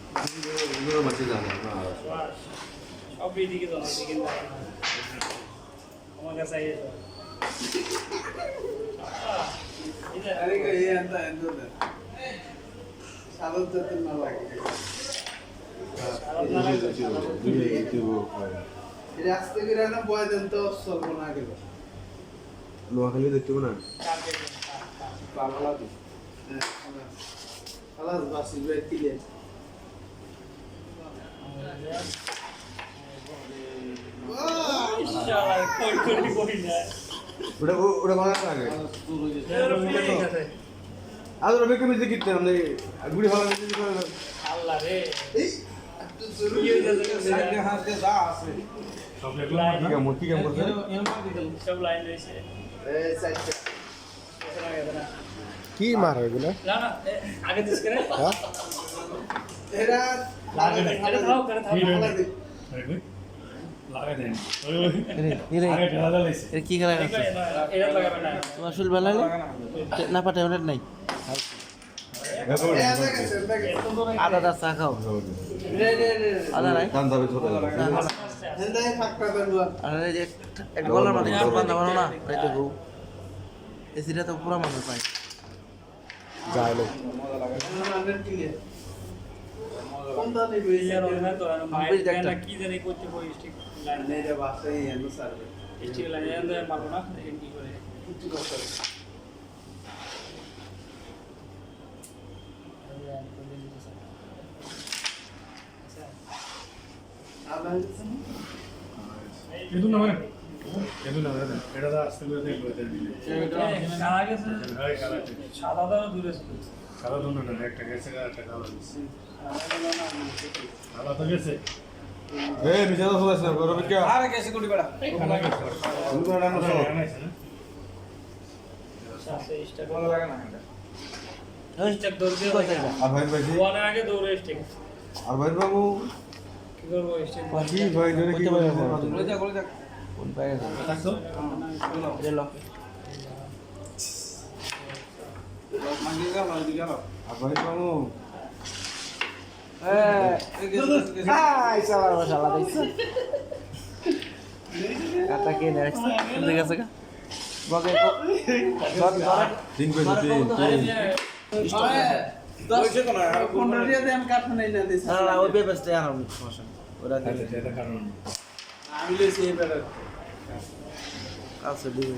ওগুলো মাঝে জানা না সব এদিকে তো এদিকে আমার কাছে अरे का ये अंदर अंदर सालों तक ना लगे ये रास्ते के रहना बहुत दिन तो सोल बना के लो নোয়াখালী দেখতে না पागला भी خلاص बस ये तिले ইনশাআল্লাহ কই না ওটা ওটা ভালো লাগে আর রবি কবি যে কিনতে আমরা গুড়ি ভালো লাগে আল্লাহ রে এই তো জরুরি है साइड हाथ के जा आसे সব দেখলাম কি কাম করছে সব লাইন রয়েছে ए साइड से কি মার এগুলো না না আগে দিস করে হ্যাঁ तेरा লাগে না এটা থাও করে থাও লাগা দেন আগে ঢালা লাইছে এর কি খেলা আছে এটা লাগাবে না তোমার শুল বানালে না পাটে ওটা নাই আদা চা খাও रे रे रे আদা নাই দাম দাবে ছোট हिंदा ही फाक कर दो আর এই যে এক গলার মধ্যে কিছু বান্ধা বানো না এই দেখো এসিটা তো পুরো মনে পায় যায় লোক अंदर तिले कौन था नहीं भाई ইয়ার না তো কমপ্লিট মাইক একটা। না কি জানি করতে কই স্টিক লাইন नहीं जब आप सही है ना सर স্টিক লাইন এন্ড মারবো না দেখেন কি করে कुछ कर सकते आप हैं এদু না মানে এদু না মানে এটা দা আসলে দেখব কারা গেছে হাই কালা সাদা দাও দূরে ছিল কালা দুনো না একটা গেছে একটা কালা দিছে কালা তো গেছে এ নিচে তো চলে আসছে রবি কে अरे कैसे कुड़ी बड़ा কালা গেছে তুমি তো রান্না করছো সাথে স্টাক बोला लगा ना স্টাক দৌড় দিয়ে আর ভাই ভাই ওয়ানের আগে দৌড়ে স্টিক আর ভাই বাবু কি করবো স্টিক কি ভাই ধরে কি बोले जा কোন পায় আছে থাকতো এটা লক मांगेगा मार दिया ना আর ভাই বাবু আই সালার মশালা দিছে কাটা কে নেক্সট ঠিক আছে কা বগে তিন পেজ তিন पैसे को ना 15 दिया दे हम काट नहीं ना दे না না ওই পেপারটা আর সমস্যা ওরা দিলে এটা কারণ আমি ले से ये पर আছে দিবে